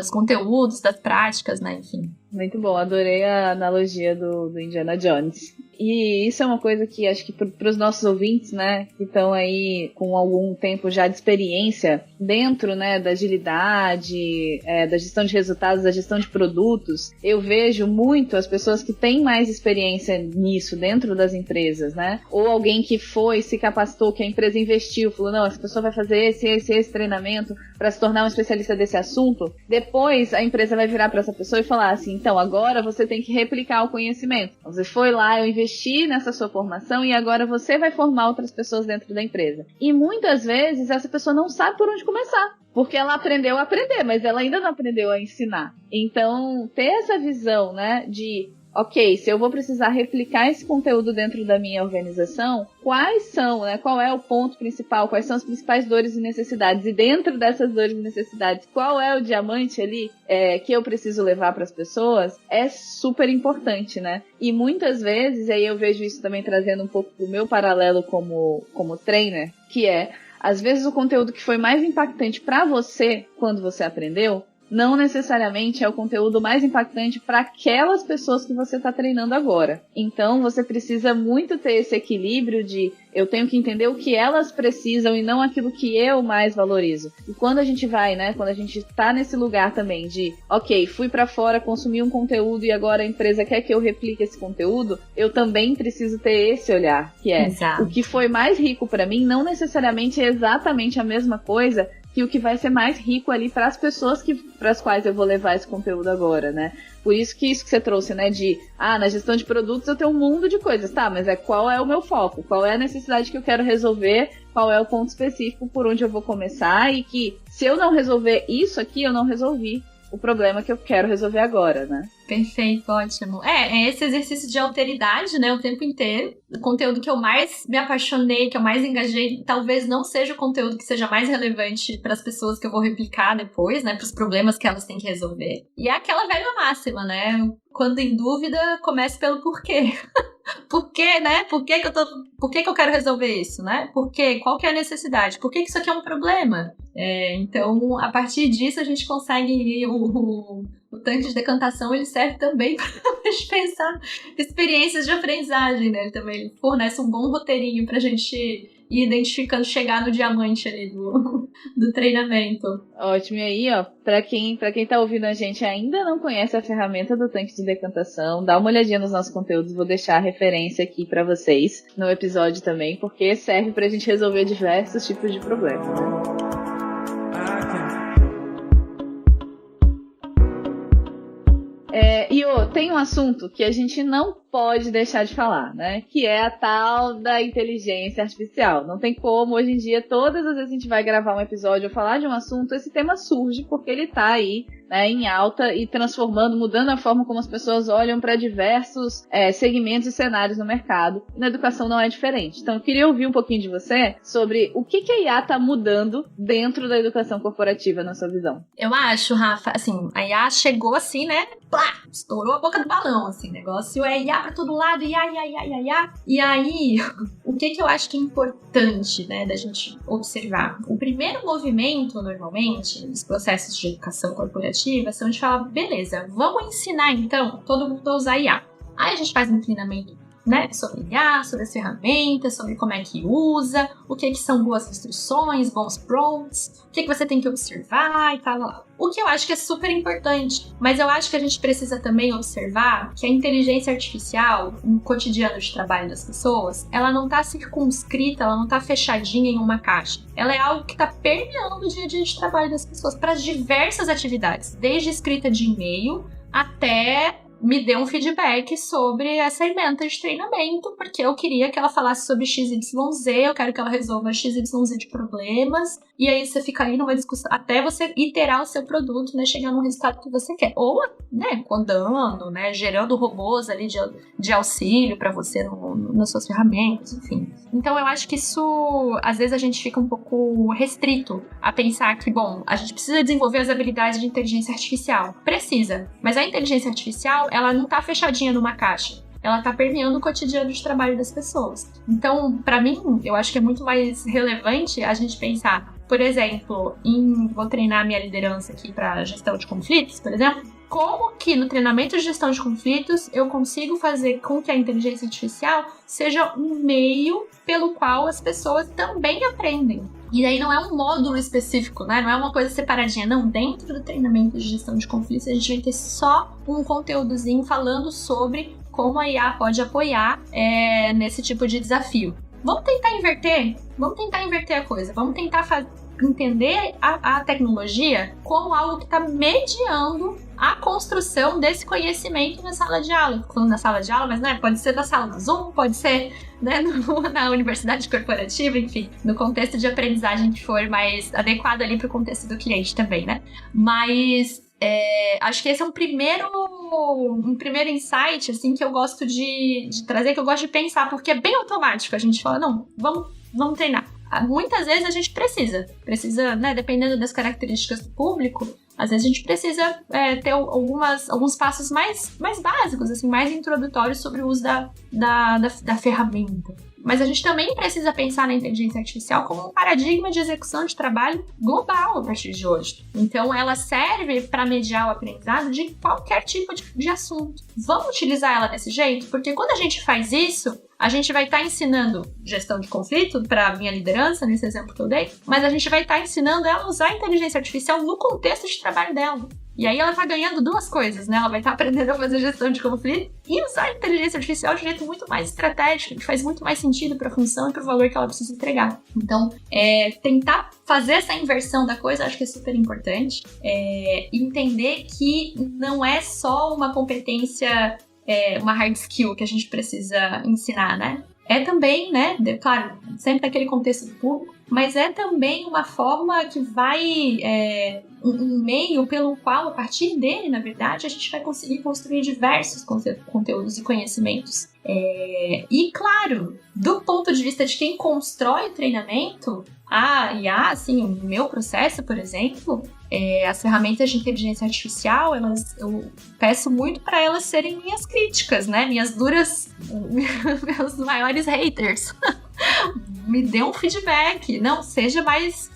conteúdos, das práticas, né, enfim. Muito bom, adorei a analogia do Indiana Jones. E isso é uma coisa que acho que para os nossos ouvintes, né, que estão aí com algum tempo já de experiência dentro, né, da agilidade, da gestão de resultados, da gestão de produtos, eu vejo muito as pessoas que têm mais experiência nisso dentro das empresas, né, ou alguém que se capacitou, que a empresa investiu, falou, não, essa pessoa vai fazer esse treinamento para se tornar um especialista desse assunto. Depois a empresa vai virar para essa pessoa e falar assim, então agora você tem que replicar o conhecimento. Você foi lá, eu investi nessa sua formação e agora você vai formar outras pessoas dentro da empresa. E muitas vezes essa pessoa não sabe por onde começar, porque ela aprendeu a aprender, mas ela ainda não aprendeu a ensinar. Então, ter essa visão, né, de ok, se eu vou precisar replicar esse conteúdo dentro da minha organização, quais são, né, qual é o ponto principal, quais são as principais dores e necessidades, e dentro dessas dores e necessidades, qual é o diamante ali que eu preciso levar para as pessoas, é super importante, né? E muitas vezes, aí eu vejo isso também trazendo um pouco do meu paralelo como trainer, que às vezes o conteúdo que foi mais impactante para você, quando você aprendeu, não necessariamente é o conteúdo mais impactante para aquelas pessoas que você está treinando agora. Então, você precisa muito ter esse equilíbrio de eu tenho que entender o que elas precisam e não aquilo que eu mais valorizo. E quando a gente vai, né, quando a gente está nesse lugar também de, ok, fui para fora, consumi um conteúdo e agora a empresa quer que eu replique esse conteúdo, eu também preciso ter esse olhar, que Exato. O que foi mais rico para mim não necessariamente é exatamente a mesma coisa que o que vai ser mais rico ali para as pessoas para as quais eu vou levar esse conteúdo agora, né? Por isso que você trouxe, né, na gestão de produtos eu tenho um mundo de coisas, tá, mas qual é o meu foco? Qual é a necessidade que eu quero resolver? Qual é o ponto específico por onde eu vou começar? E que se eu não resolver isso aqui, eu não resolvi o problema que eu quero resolver agora, né? Perfeito, ótimo. É esse exercício de alteridade, né, o tempo inteiro. O conteúdo que eu mais me apaixonei, que eu mais engajei, talvez não seja o conteúdo que seja mais relevante para as pessoas que eu vou replicar depois, né, para os problemas que elas têm que resolver. E é aquela velha máxima, né? Quando em dúvida, comece pelo porquê. Por quê, né? Por que eu quero resolver isso, né? Por quê? Qual que é a necessidade? Por que isso aqui é um problema? Então, a partir disso, a gente consegue o tanque de decantação, ele serve também para pensar experiências de aprendizagem, né? Ele também fornece um bom roteirinho pra gente ir identificando, chegar no diamante ali do treinamento. Ótimo. E aí, ó, pra quem tá ouvindo a gente e ainda não conhece a ferramenta do tanque de decantação, dá uma olhadinha nos nossos conteúdos, vou deixar a referência aqui pra vocês no episódio também, porque serve pra gente resolver diversos tipos de problemas, né? Tem um assunto que a gente não pode deixar de falar, né? Que é a tal da inteligência artificial. Não tem como, hoje em dia, todas as vezes que a gente vai gravar um episódio ou falar de um assunto, esse tema surge porque ele tá aí né, em alta e transformando, mudando a forma como as pessoas olham para diversos segmentos e cenários no mercado. Na educação não é diferente. Então, eu queria ouvir um pouquinho de você sobre o que a IA está mudando dentro da educação corporativa, na sua visão. Eu acho, Rafa, assim, a IA chegou assim, né? Plá, estourou a boca do balão, assim, negócio é IA pra todo lado, IA. E aí, o que eu acho que é importante, né, da gente observar? O primeiro movimento, normalmente, nos processos de educação corporativa, são de falar, beleza, vamos ensinar, então, todo mundo a usar IA. Aí a gente faz um treinamento, né, sobre IA, sobre as ferramentas, sobre como é que usa, o que são boas instruções, bons prompts, o que você tem que observar e tal. O que eu acho que é super importante, mas eu acho que a gente precisa também observar que a inteligência artificial, no cotidiano de trabalho das pessoas, ela não está circunscrita, ela não está fechadinha em uma caixa. Ela é algo que está permeando o dia a dia de trabalho das pessoas para diversas atividades, desde escrita de e-mail até me deu um feedback sobre essa ementa de treinamento, porque eu queria que ela falasse sobre XYZ, eu quero que ela resolva XYZ de problemas, e aí você fica aí numa discussão, até você iterar o seu produto, né, chegar no resultado que você quer. Ou, né, codando, né, gerando robôs ali de auxílio para você nas suas ferramentas, enfim. Então eu acho que isso, às vezes a gente fica um pouco restrito a pensar que, bom, a gente precisa desenvolver as habilidades de inteligência artificial. Precisa, mas a inteligência artificial, ela não tá fechadinha numa caixa. Ela tá permeando o cotidiano de trabalho das pessoas. Então, para mim, eu acho que é muito mais relevante a gente pensar, por exemplo, vou treinar minha liderança aqui para gestão de conflitos, por exemplo, como que no treinamento de gestão de conflitos eu consigo fazer com que a inteligência artificial seja um meio pelo qual as pessoas também aprendem. E aí não é um módulo específico, né? Não é uma coisa separadinha. Não, dentro do treinamento de gestão de conflitos a gente vai ter só um conteúdozinho falando sobre como a IA pode apoiar nesse tipo de desafio. Vamos tentar inverter a coisa. Vamos tentar entender a tecnologia como algo que está mediando a construção desse conhecimento na sala de aula. Estou falando na sala de aula, mas né, pode ser na sala do Zoom, pode ser, né, na universidade corporativa, enfim, no contexto de aprendizagem que for mais adequado ali para o contexto do cliente também, né? Mas acho que esse é um primeiro insight, assim, que eu gosto de trazer, que eu gosto de pensar, porque é bem automático. A gente fala, não, vamos treinar. Muitas vezes a gente precisa, né, dependendo das características do público, às vezes a gente precisa ter alguns passos mais básicos, assim, mais introdutórios sobre o uso da ferramenta. Mas a gente também precisa pensar na inteligência artificial como um paradigma de execução de trabalho global a partir de hoje. Então, ela serve para mediar o aprendizado de qualquer tipo de assunto. Vamos utilizar ela desse jeito? Porque quando a gente faz isso, a gente vai estar ensinando gestão de conflito para a minha liderança, nesse exemplo que eu dei, mas a gente vai estar ensinando ela a usar a inteligência artificial no contexto de trabalho dela. E aí ela tá ganhando duas coisas, né? Ela vai estar aprendendo a fazer gestão de conflito e usar a inteligência artificial de um jeito muito mais estratégico, que faz muito mais sentido para a função e para o valor que ela precisa entregar. Então, tentar fazer essa inversão da coisa, acho que é super importante. Entender que não é só uma competência, uma hard skill que a gente precisa ensinar, né? É também, né, claro, sempre naquele contexto do público, mas é também uma forma que vai, um meio pelo qual, a partir dele, na verdade, a gente vai conseguir construir diversos conteúdos e conhecimentos. E, claro, do ponto de vista de quem constrói o treinamento, a IA, assim, o meu processo, por exemplo, as ferramentas de inteligência artificial, eu peço muito para elas serem minhas críticas, né? Meus maiores haters. Me dê um feedback. Não, seja mais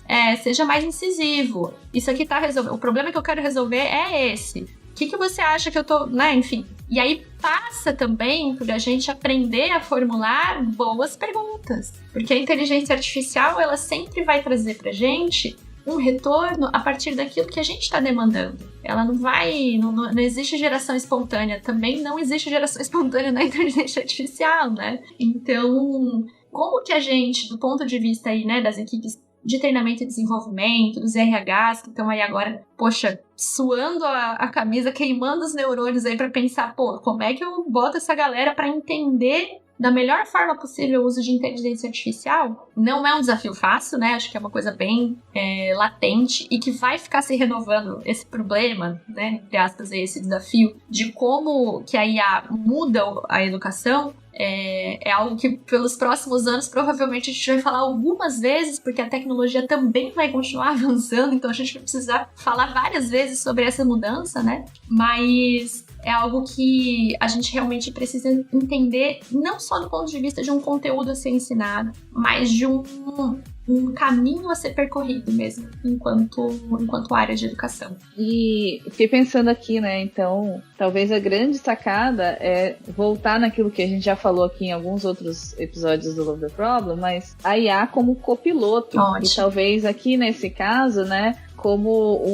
incisivo. Isso aqui tá resolvendo. O problema que eu quero resolver é esse. O que você acha que eu tô, né? Enfim. E aí passa também por a gente aprender a formular boas perguntas. Porque a inteligência artificial, ela sempre vai trazer pra gente um retorno a partir daquilo que a gente está demandando. Ela não existe geração espontânea. Também não existe geração espontânea na inteligência artificial, né? Então, como que a gente, do ponto de vista aí, né, das equipes de treinamento e desenvolvimento, dos RHs que estão aí agora, poxa, suando a camisa, queimando os neurônios aí para pensar, como é que eu boto essa galera para entender da melhor forma possível o uso de inteligência artificial. Não é um desafio fácil, né? Acho que é uma coisa bem latente e que vai ficar se renovando esse problema, né? Entre aspas, esse desafio de como que a IA muda a educação. É algo que pelos próximos anos provavelmente a gente vai falar algumas vezes, porque a tecnologia também vai continuar avançando, então a gente vai precisar falar várias vezes sobre essa mudança, né? Mas é algo que a gente realmente precisa entender, não só do ponto de vista de um conteúdo a ser ensinado, mas de um caminho a ser percorrido mesmo, enquanto área de educação. E fiquei pensando aqui, né, então, talvez a grande sacada é voltar naquilo que a gente já falou aqui em alguns outros episódios do Love the Problem, mas a IA como copiloto. Ótimo. E talvez aqui nesse caso, né, como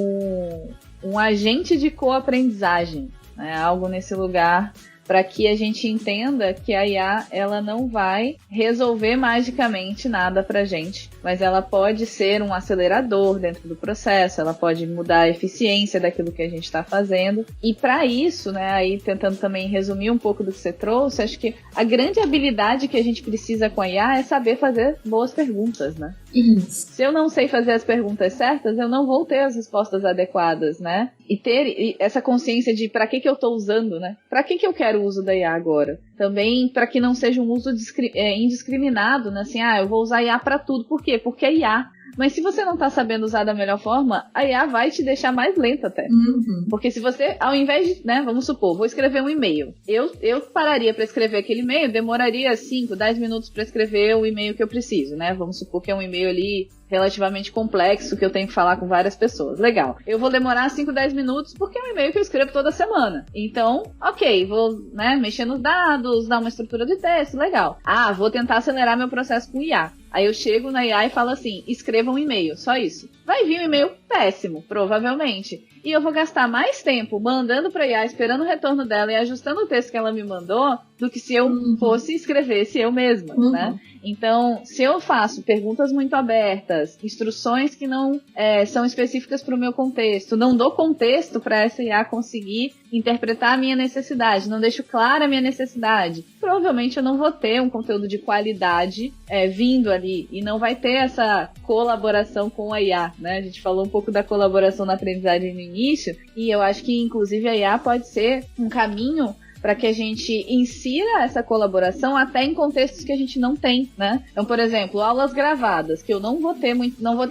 um agente de coaprendizagem, né, algo nesse lugar, para que a gente entenda que a IA ela não vai resolver magicamente nada para a gente, mas ela pode ser um acelerador dentro do processo, ela pode mudar a eficiência daquilo que a gente está fazendo. E para isso, né, aí tentando também resumir um pouco do que você trouxe, acho que a grande habilidade que a gente precisa com a IA é saber fazer boas perguntas, né? Isso. Se eu não sei fazer as perguntas certas, eu não vou ter as respostas adequadas, né? E ter essa consciência de para que eu estou usando, né? Para que eu quero o uso da IA agora? Também para que não seja um uso indiscriminado, né? Assim, eu vou usar IA para tudo. Por quê? Porque é IA. Mas se você não está sabendo usar da melhor forma, a IA vai te deixar mais lenta até. Uhum. Porque se você, ao invés de, né, vamos supor, vou escrever um e-mail. Eu pararia para escrever aquele e-mail, demoraria 5, 10 minutos para escrever o e-mail que eu preciso, né? Vamos supor que é um e-mail ali relativamente complexo, que eu tenho que falar com várias pessoas. Legal. Eu vou demorar 5, 10 minutos porque é um e-mail que eu escrevo toda semana. Então, ok, vou, né, mexer nos dados, dar uma estrutura de texto, legal. Vou tentar acelerar meu processo com IA. Aí eu chego na IA e falo assim, escreva um e-mail, só isso. Vai vir um e-mail péssimo, provavelmente. E eu vou gastar mais tempo mandando pra IA, esperando o retorno dela e ajustando o texto que ela me mandou, do que se eu fosse e escrevesse eu mesma, né? Então, se eu faço perguntas muito abertas, instruções que não são específicas para o meu contexto, não dou contexto para essa IA conseguir interpretar a minha necessidade, não deixo clara a minha necessidade, provavelmente eu não vou ter um conteúdo de qualidade vindo ali e não vai ter essa colaboração com a IA, né? A gente falou um pouco da colaboração na aprendizagem no início e eu acho que, inclusive, a IA pode ser um caminho para que a gente insira essa colaboração até em contextos que a gente não tem, né? Então, por exemplo, aulas gravadas, que eu não vou ter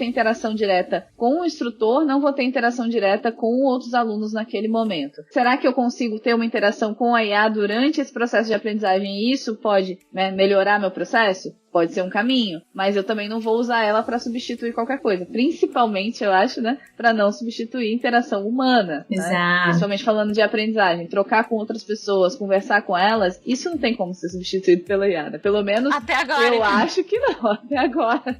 interação direta com o instrutor, não vou ter interação direta com outros alunos naquele momento. Será que eu consigo ter uma interação com a IA durante esse processo de aprendizagem e isso pode, né, melhorar meu processo? Pode ser um caminho, mas eu também não vou usar ela para substituir qualquer coisa. Principalmente, eu acho, né, para não substituir interação humana. Exato. Né? Principalmente falando de aprendizagem. Trocar com outras pessoas, conversar com elas, isso não tem como ser substituído pela IA, né? Pelo menos até agora, eu acho que não, até agora.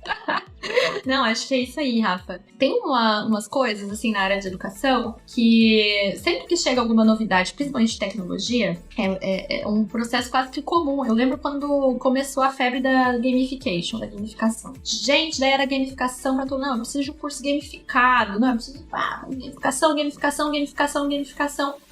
Não, acho que é isso aí, Rafa. Tem umas coisas, assim, na área de educação que sempre que chega alguma novidade, principalmente de tecnologia, é um processo quase que comum. Eu lembro quando começou a febre da gamification, da gamificação. Gente, daí era gamificação pra tudo. Não, eu preciso de um curso gamificado. Não, eu preciso de gamificação.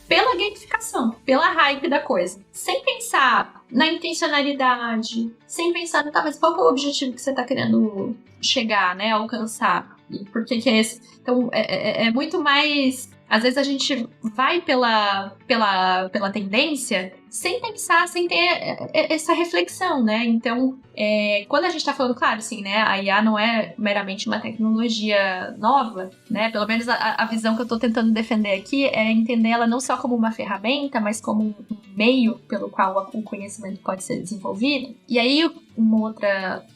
Pela gamificação, pela hype da coisa. Sem pensar na intencionalidade, sem pensar, mas qual que é o objetivo que você tá querendo chegar, né, alcançar? E por que é esse? Então, é muito mais... Às vezes a gente vai pela tendência sem pensar, sem ter essa reflexão, né? Então, quando a gente tá falando, claro, assim, né? A IA não é meramente uma tecnologia nova, né? Pelo menos a visão que eu tô tentando defender aqui é entender ela não só como uma ferramenta, mas como um meio pelo qual o conhecimento pode ser desenvolvido. E aí,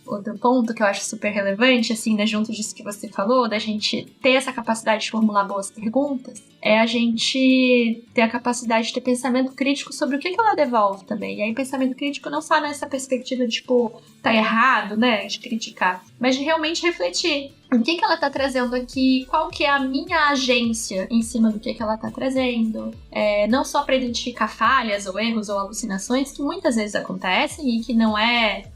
outro ponto que eu acho super relevante, assim, né? Junto disso que você falou, da gente ter essa capacidade de formular boas perguntas, é a gente ter a capacidade de ter pensamento crítico sobre o que ela devolve também. E aí, pensamento crítico não só nessa perspectiva de, tipo, tá errado, né, de criticar, mas de realmente refletir. O que ela tá trazendo aqui? Qual que é a minha agência em cima do que ela tá trazendo? Não só para identificar falhas ou erros ou alucinações que muitas vezes acontecem e que não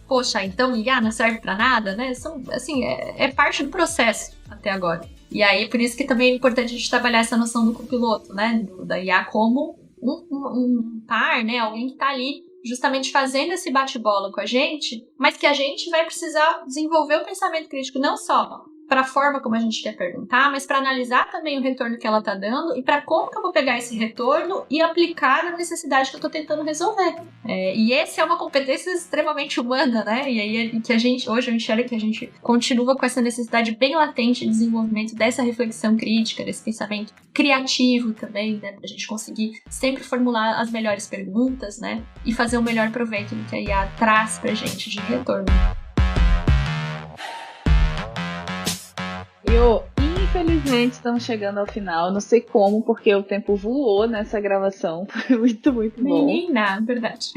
poxa, então IA não serve para nada, né? São, assim, é parte do processo até agora. E aí, por isso que também é importante a gente trabalhar essa noção do copiloto, né? Da IA como um par, né? Alguém que tá ali justamente fazendo esse bate-bola com a gente, mas que a gente vai precisar desenvolver o pensamento crítico não só para a forma como a gente quer perguntar, mas para analisar também o retorno que ela está dando e para como que eu vou pegar esse retorno e aplicar na necessidade que eu estou tentando resolver. E essa é uma competência extremamente humana, né? E aí que a gente, hoje eu enxergo que a gente continua com essa necessidade bem latente de desenvolvimento dessa reflexão crítica, desse pensamento criativo também, né? Para a gente conseguir sempre formular as melhores perguntas, né? E fazer o melhor proveito do que a IA traz para a gente de retorno. Infelizmente estamos chegando ao final, não sei como, porque o tempo voou nessa gravação, foi muito, muito bom. Menina, verdade.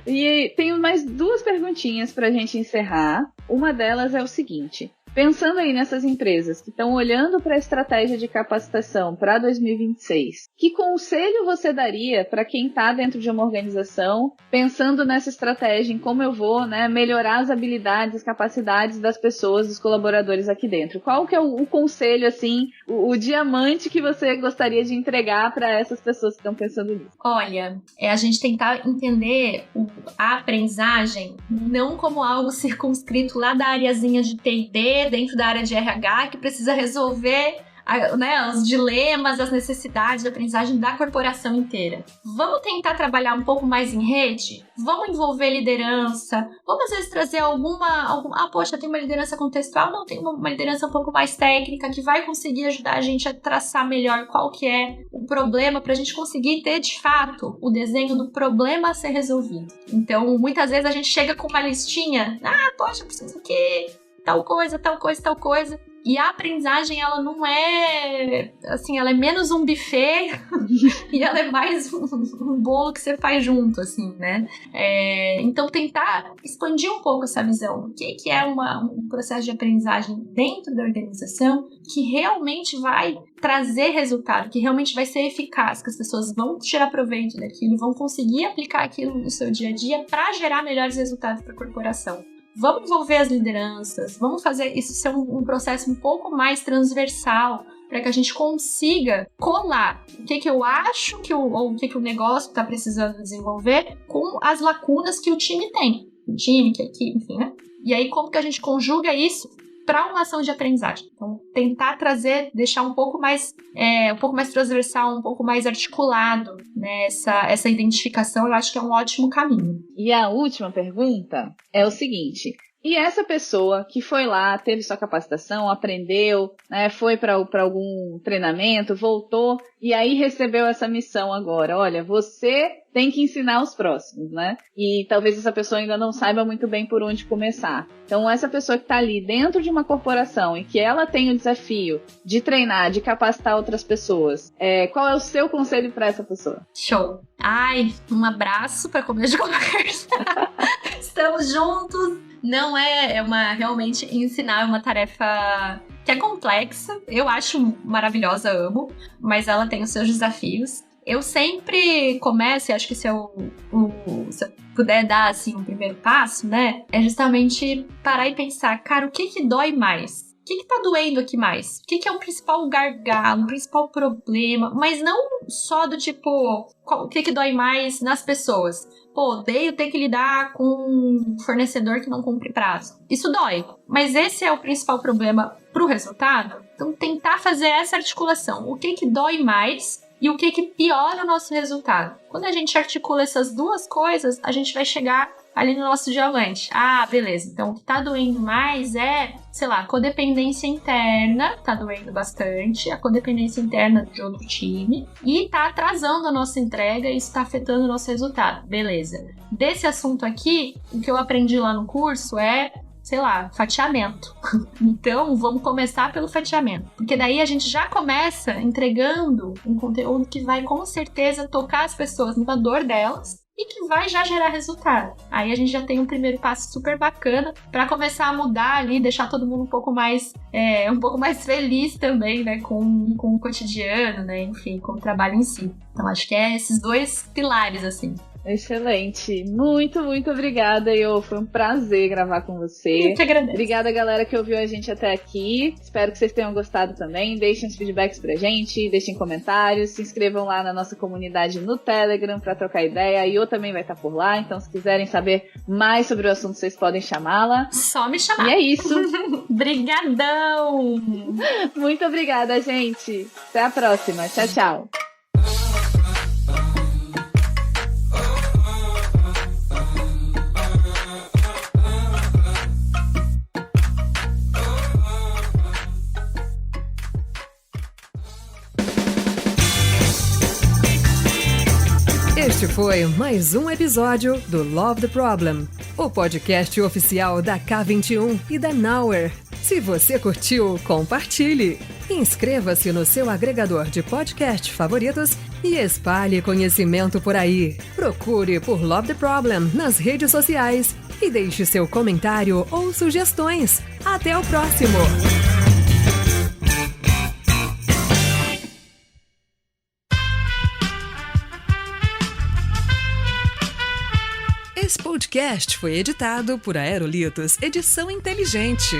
E tenho mais 2 perguntinhas pra gente encerrar. Uma delas é o seguinte: pensando aí nessas empresas que estão olhando para a estratégia de capacitação para 2026, que conselho você daria para quem está dentro de uma organização, pensando nessa estratégia, em como eu vou, né, melhorar as habilidades, as capacidades das pessoas, dos colaboradores aqui dentro? Qual que é o conselho, assim, o diamante que você gostaria de entregar para essas pessoas que estão pensando nisso? Olha, a gente tentar entender a aprendizagem não como algo circunscrito lá da areazinha de T&D, dentro da área de RH, que precisa resolver os dilemas, as necessidades de aprendizagem da corporação inteira. Vamos tentar trabalhar um pouco mais em rede? Vamos envolver liderança? Vamos, às vezes, trazer poxa, tem uma liderança contextual? Não, tem uma liderança um pouco mais técnica que vai conseguir ajudar a gente a traçar melhor qual que é o problema para a gente conseguir ter, de fato, o desenho do problema a ser resolvido. Então, muitas vezes a gente chega com uma listinha, poxa, preciso que tal coisa, tal coisa, tal coisa. E a aprendizagem, ela não é, assim, ela é menos um buffet e ela é mais um bolo que você faz junto, assim, né? Então, tentar expandir um pouco essa visão. O que é um processo de aprendizagem dentro da organização que realmente vai trazer resultado, que realmente vai ser eficaz, que as pessoas vão tirar proveito daquilo, vão conseguir aplicar aquilo no seu dia a dia para gerar melhores resultados para a corporação. Vamos envolver as lideranças, vamos fazer isso ser um processo um pouco mais transversal, para que a gente consiga colar o que eu acho ou o que o negócio está precisando desenvolver com as lacunas que o time tem. O time, que a equipe, enfim, né? E aí, como que a gente conjuga isso para uma ação de aprendizagem? Então, tentar trazer, deixar um pouco mais transversal, um pouco mais articulado, né, essa identificação, eu acho que é um ótimo caminho. E a última pergunta é o seguinte: e essa pessoa que foi lá, teve sua capacitação, aprendeu, né, foi para algum treinamento, voltou e aí recebeu essa missão agora? Olha, você tem que ensinar os próximos, né? E talvez essa pessoa ainda não saiba muito bem por onde começar. Então, essa pessoa que está ali dentro de uma corporação e que ela tem o desafio de treinar, de capacitar outras pessoas, qual é o seu conselho para essa pessoa? Show! Ai, um abraço para começo de conversa. Estamos juntos. Não realmente ensinar é uma tarefa que é complexa. Eu acho maravilhosa, amo, mas ela tem os seus desafios. Eu sempre começo, e acho que se eu puder dar assim um primeiro passo, né, é justamente parar e pensar, cara, o que dói mais? O que tá doendo aqui mais? O que é o principal gargalo, o principal problema? Mas não só do tipo, o que dói mais nas pessoas? Pô, odeio ter que lidar com um fornecedor que não cumpre prazo. Isso dói, mas esse é o principal problema pro resultado? Então, tentar fazer essa articulação. O que dói mais e o que piora o nosso resultado? Quando a gente articula essas duas coisas, a gente vai chegar ali no nosso diamante. Ah, beleza. Então, o que tá doendo mais é, sei lá, codependência interna, tá doendo bastante, a codependência interna de outro time, e tá atrasando a nossa entrega e isso tá afetando o nosso resultado. Beleza. Desse assunto aqui, o que eu aprendi lá no curso é, sei lá, fatiamento. Então, vamos começar pelo fatiamento. Porque daí a gente já começa entregando um conteúdo que vai, com certeza, tocar as pessoas numa dor delas e que vai já gerar resultado. Aí a gente já tem um primeiro passo super bacana para começar a mudar ali, deixar todo mundo um pouco mais feliz também, né, com o cotidiano, né, enfim, com o trabalho em si. Então, acho que é esses dois pilares, assim. Excelente. Muito, muito obrigada, Iô. Foi um prazer gravar com você. Eu que agradeço. Obrigada, galera, que ouviu a gente até aqui. Espero que vocês tenham gostado também. Deixem os feedbacks pra gente, deixem comentários, se inscrevam lá na nossa comunidade no Telegram pra trocar ideia. A Iô também vai estar por lá, então se quiserem saber mais sobre o assunto, vocês podem chamá-la. Só me chamar. E é isso. Brigadão! Muito obrigada, gente. Até a próxima. Tchau, tchau. Este foi mais um episódio do Love the Problem, o podcast oficial da K21 e da Nowhere. Se você curtiu, compartilhe. Inscreva-se no seu agregador de podcast favoritos e espalhe conhecimento por aí. Procure por Love the Problem nas redes sociais e deixe seu comentário ou sugestões. Até o próximo! Esse podcast foi editado por Aerolitos Edição Inteligente.